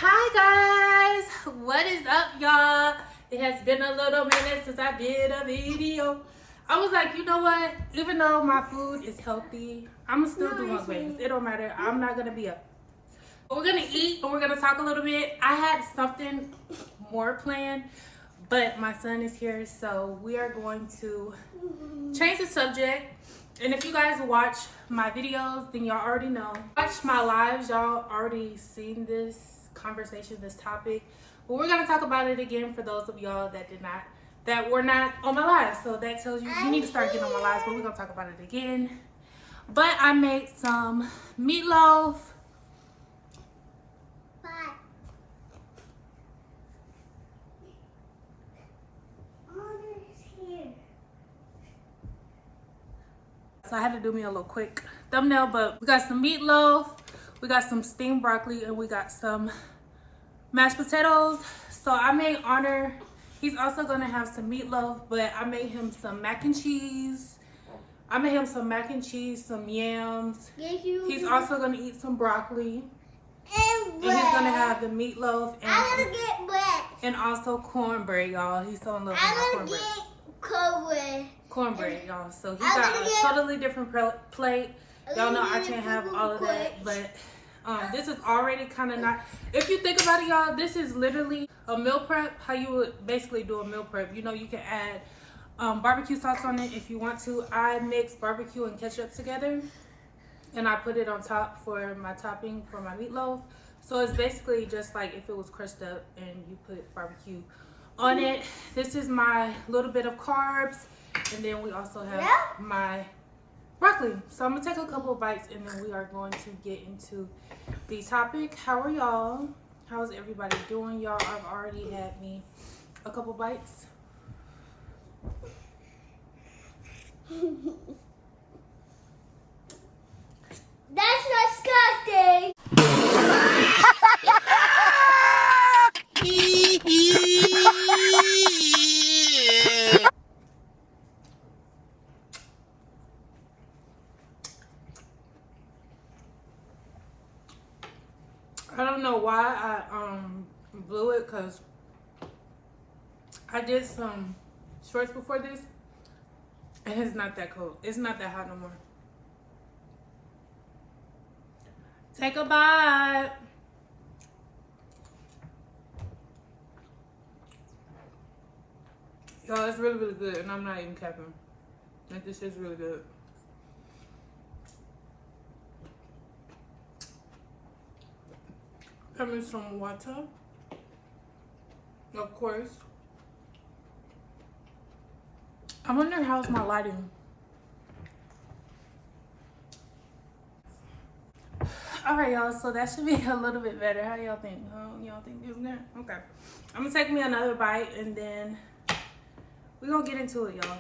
Hi guys, what is up y'all? It has been a little minute since I did a video. I was like, you know what, even though my food is healthy, I'm gonna still do mukbangs. It don't matter, I'm not gonna be up. But we're gonna eat and we're gonna talk a little bit. I had something more planned, but my son is here, so we are going to change the subject. And if you guys watch my videos, then y'all already know. Watch my lives, y'all already seen this conversation, this topic. But we're gonna talk about it again for those of y'all that were not on my lives. So that tells you you need to start getting on my lives, but we're gonna talk about it again. But I made some meatloaf. So I had to do me a little quick thumbnail, but we got some meatloaf, we got some steamed broccoli, and we got some mashed potatoes. So I made Honor, he's also gonna have some meatloaf, but I made him some mac and cheese. I made him some mac and cheese, some yams. He's also gonna eat some broccoli. And he's gonna have the meatloaf and also cornbread, y'all. He's so in love with my cornbread. Cornbread, y'all. So he got a totally different plate. Y'all know I can't have all of that, but this is already kind of not. If you think about it, y'all, this is literally a meal prep. How you would basically do a meal prep. You know, you can add barbecue sauce on it if you want to. I mix barbecue and ketchup together, and I put it on top for my topping for my meatloaf. So it's basically just like if it was crushed up and you put barbecue on it. This is my little bit of carbs. And then we also have my broccoli. So I'm gonna take a couple of bites and then we are going to get into the topic. How are y'all? How's everybody doing? Y'all have already had me a couple bites. That's disgusting. I don't know why I blew it, because I did some shorts before this and it's not that cold. It's not that hot no more. Take a bite. Y'all, it's really, really good, and I'm not even capping. Like, this is really good. Having some water, of course. I wonder how's my lighting. All right, y'all, so that should be a little bit better. How y'all think? Y'all think it's good? Okay. I'm gonna take me another bite and then we're gonna get into it, y'all.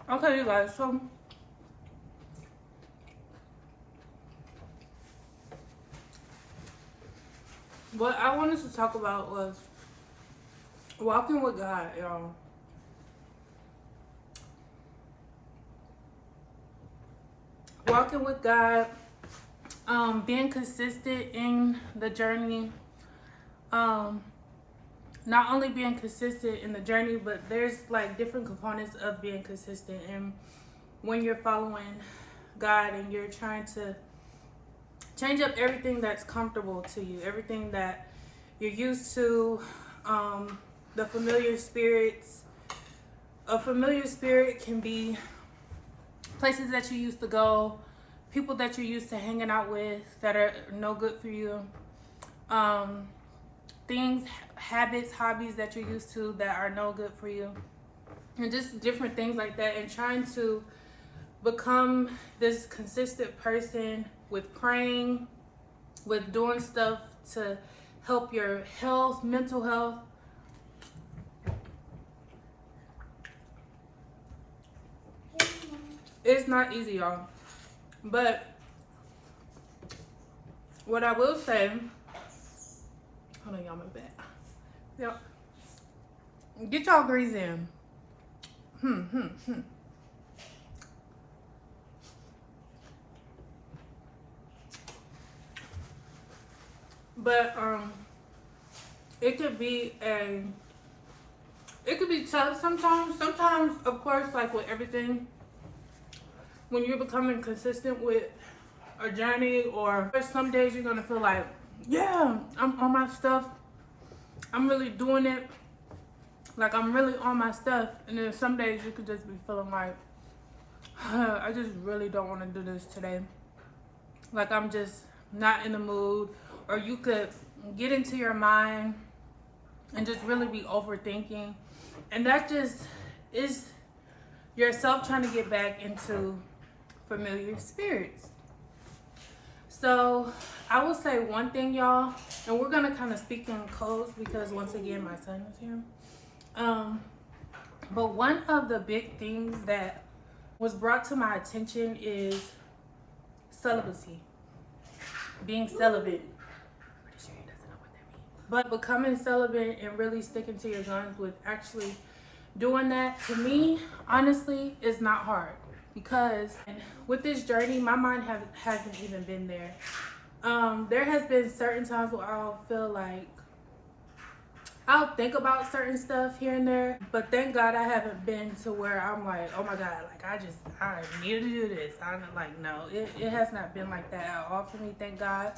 Okay, you guys, so what I wanted to talk about was walking with God, y'all. Walking with God, being consistent in the journey. Not only being consistent in the journey, but there's like different components of being consistent. And when you're following God and you're trying to change up everything that's comfortable to you, everything that you're used to, the familiar spirits. A familiar spirit can be places that you used to go, people that you're used to hanging out with that are no good for you. Things, habits, hobbies that you're used to that are no good for you, and just different things like that, and trying to become this consistent person with praying, with doing stuff to help your health, mental health. It's not easy, y'all, but what I will say, hold know y'all my bad. Yep. Get y'all grease in. But it could be tough sometimes. Sometimes, of course, like with everything, when you're becoming consistent with a journey, or some days you're gonna feel like, yeah, I'm on my stuff. I'm really doing it. Like, I'm really on my stuff. And then some days you could just be feeling like, I just really don't want to do this today. Like, I'm just not in the mood. Or you could get into your mind and just really be overthinking. And that just is yourself trying to get back into familiar spirits. So I will say one thing, y'all, and we're gonna kind of speak in codes because once again my son is here. But one of the big things that was brought to my attention is celibacy, being celibate. Pretty sure he doesn't know what that means. But becoming celibate and really sticking to your guns with actually doing that, to me, honestly, is not hard. Because with this journey, my mind hasn't even been there. There has been certain times where I'll feel like I'll think about certain stuff here and there, but thank God I haven't been to where I'm like, oh my God, like I need to do this. I'm like, no, it has not been like that at all for me, thank God.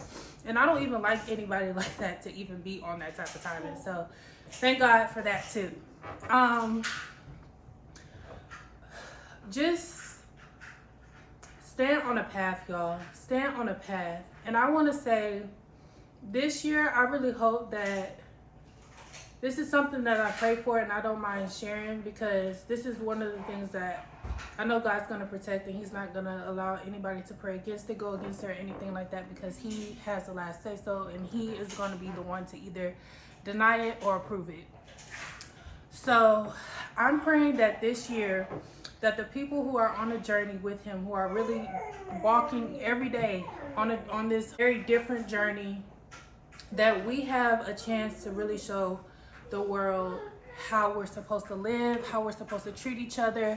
And I don't even like anybody like that to even be on that type of timing. So thank God for that too. Just stand on a path, y'all. Stand on a path. And I want to say this year, I really hope that this is something that I pray for and I don't mind sharing, because this is one of the things that I know God's going to protect, and he's not going to allow anybody to pray against it, go against it, or anything like that, because he has the last say so, and he is going to be the one to either deny it or approve it. So I'm praying that this year, that the people who are on a journey with him, who are really walking every day on this very different journey, that we have a chance to really show the world how we're supposed to live, how we're supposed to treat each other,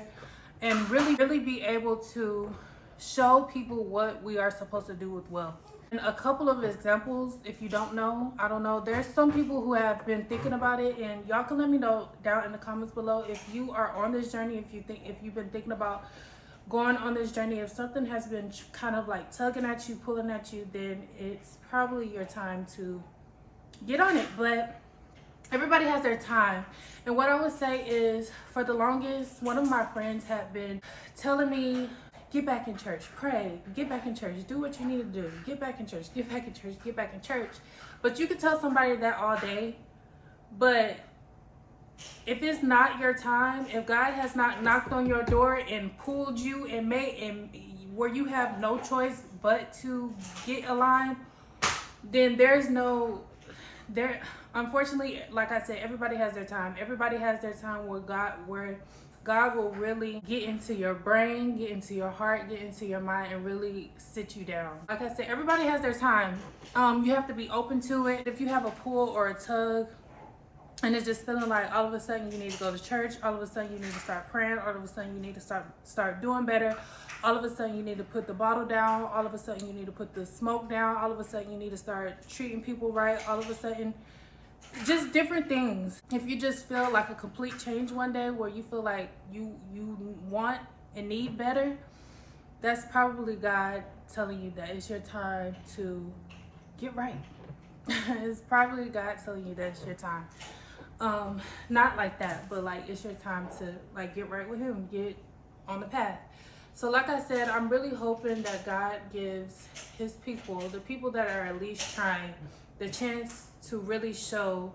and really be able to show people what we are supposed to do with wealth. And a couple of examples, if you don't know, I don't know, there's some people who have been thinking about it, and y'all can let me know down in the comments below if you are on this journey, if you've been thinking about going on this journey. If something has been kind of like tugging at you, pulling at you, then it's probably your time to get on it. But everybody has their time. And what I would say is, for the longest, one of my friends had been telling me, get back in church, pray, get back in church, do what you need to do, get back in church, get back in church, get back in church. But you could tell somebody that all day, but if it's not your time, if God has not knocked on your door and pulled you and where you have no choice but to get aligned, then unfortunately, like I said, everybody has their time. Everybody has their time where God will really get into your brain, get into your heart, get into your mind, and really sit you down. Like I said, everybody has their time. You have to be open to it. If you have a pull or a tug, and it's just feeling like all of a sudden you need to go to church, all of a sudden you need to start praying, all of a sudden you need to start doing better, all of a sudden you need to put the bottle down, all of a sudden you need to put the smoke down, all of a sudden you need to start treating people right, all of a sudden, just different things. If you just feel like a complete change one day where you feel like you want and need better, that's probably God telling you that it's your time to get right. It's probably God telling you that it's your time. Not like that, but like it's your time to like get right with him, get on the path. So like I said, I'm really hoping that God gives his people, the people that are at least trying, the chance to really show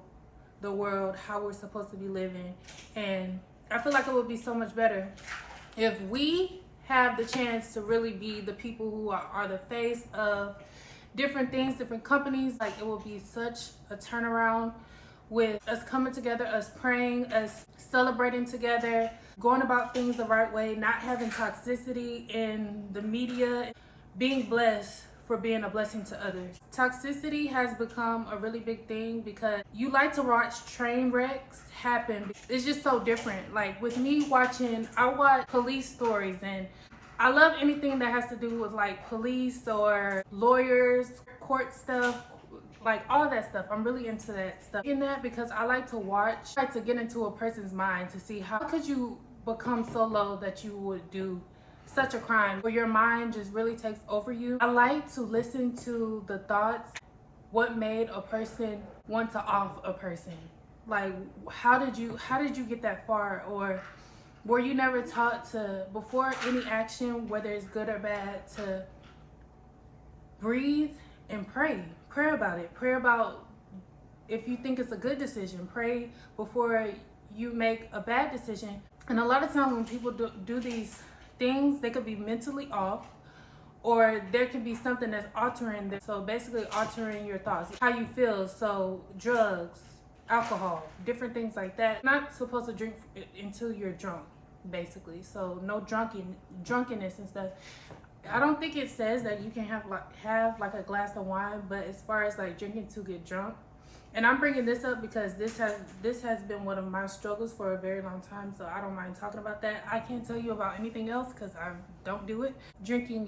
the world how we're supposed to be living. And I feel like it would be so much better if we have the chance to really be the people who are the face of different things, different companies. Like, it will be such a turnaround with us coming together, us praying, us celebrating together, going about things the right way, not having toxicity in the media, being blessed for being a blessing to others. Toxicity has become a really big thing because you like to watch train wrecks happen. It's just so different. Like with me watching, I watch police stories, and I love anything that has to do with like police or lawyers, court stuff, like all that stuff. I'm really into that stuff. In that because I like to watch, I like to get into a person's mind to see how could you become so low that you would do such a crime where your mind just really takes over you. I like to listen to the thoughts, what made a person want to off a person. Like how did you get that far? Or were you never taught to, before any action, whether it's good or bad, to breathe and pray about it. Pray about if you think it's a good decision. Pray before you make a bad decision. And a lot of times when people do these things, they could be mentally off, or there could be something that's altering them. So basically altering your thoughts, how you feel. So drugs, alcohol, different things like that. You're not supposed to drink until you're drunk, basically. So no drunkenness and stuff. I don't think it says that you can have like a glass of wine, but as far as like drinking to get drunk. And I'm bringing this up because this has been one of my struggles for a very long time, so I don't mind talking about that. I can't tell you about anything else because I don't do it. Drinking,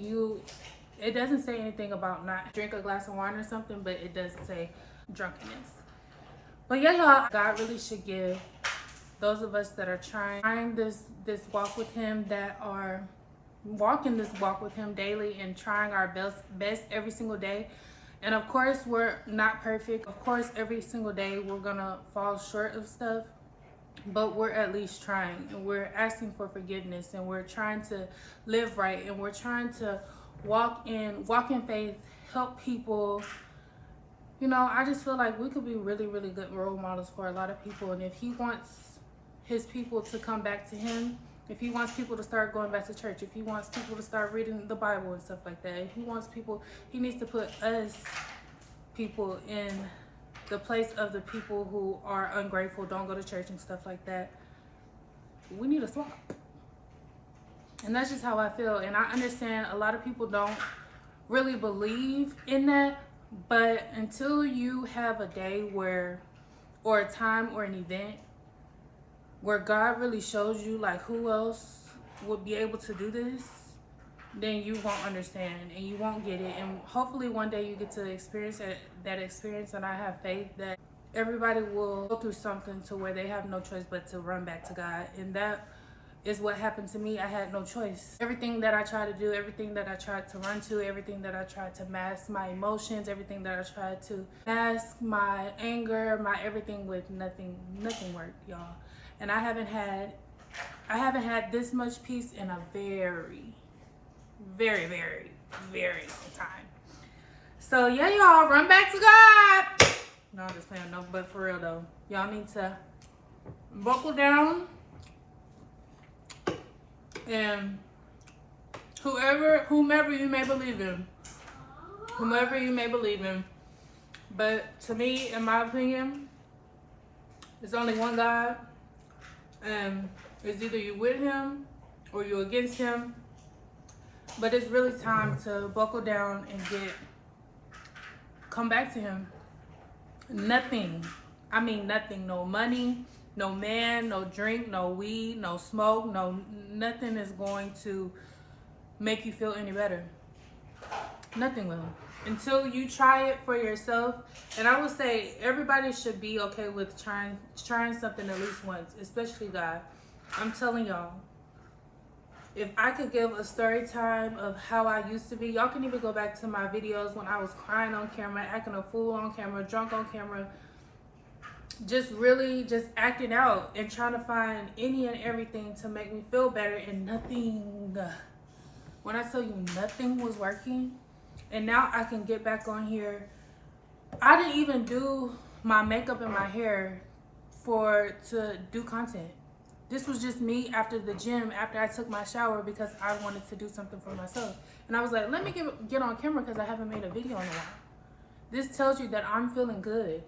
it doesn't say anything about not drink a glass of wine or something, but it does say drunkenness. But yeah, y'all, God really should give those of us that are trying this walk with him, that are walking this walk with him daily and trying our best every single day. And of course, we're not perfect. Of course, every single day we're gonna fall short of stuff, but we're at least trying, and we're asking for forgiveness, and we're trying to live right, and we're trying to walk in faith, help people. You know, I just feel like we could be really, really good role models for a lot of people. And if he wants his people to come back to him, if he wants people to start going back to church, if he wants people to start reading the Bible and stuff like that, if he wants people, he needs to put us people in the place of the people who are ungrateful, don't go to church and stuff like that. We need a swap. And that's just how I feel. And I understand a lot of people don't really believe in that, but until you have a day where, or a time or an event where God really shows you like who else would be able to do this, then you won't understand and you won't get it. And hopefully one day you get to experience that experience, and I have faith that everybody will go through something to where they have no choice but to run back to God. And that is what happened to me. I had no choice. Everything that I tried to do, everything that I tried to run to, everything that I tried to mask my emotions, everything that I tried to mask my anger, my everything, with nothing worked, y'all. And I haven't had this much peace in a very, very, very, very long time. So yeah, y'all, run back to God. No, I'm just playing. No, but for real though, y'all need to buckle down. And whomever you may believe in, but to me, in my opinion, there's only one God, and it's either you with him or you against him. But it's really time to buckle down and come back to him. Nothing, I mean nothing, no money, no man, no drink, no weed, no smoke, nothing is going to make you feel any better. Nothing will. Until you try it for yourself. And I would say everybody should be okay with trying something at least once, especially God. I'm telling y'all, if I could give a story time of how I used to be, y'all can even go back to my videos when I was crying on camera, acting a fool on camera, drunk on camera, just acting out and trying to find any and everything to make me feel better, and nothing. When I tell you nothing was working, and now I can get back on here. I didn't even do my makeup and my hair to do content. This was just me after the gym, after I took my shower, because I wanted to do something for myself. And I was like, let me get on camera because I haven't made a video in a while. This tells you that I'm feeling good.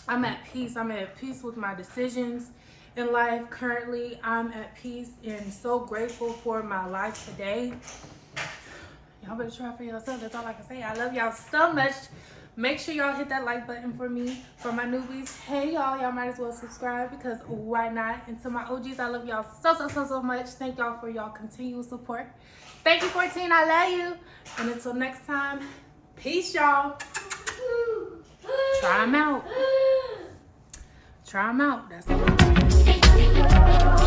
I'm at peace. I'm at peace with my decisions in life. Currently, I'm at peace and so grateful for my life today. Y'all better try for yourself. That's all I can say. I love y'all so much. Make sure y'all hit that like button for me. For my newbies, hey y'all might as well subscribe because why not? And to my OGs, I love y'all so much. Thank y'all for y'all continual support. Thank you, 14. I love you. And until next time, peace, y'all. Try them out. Try them out. That's all.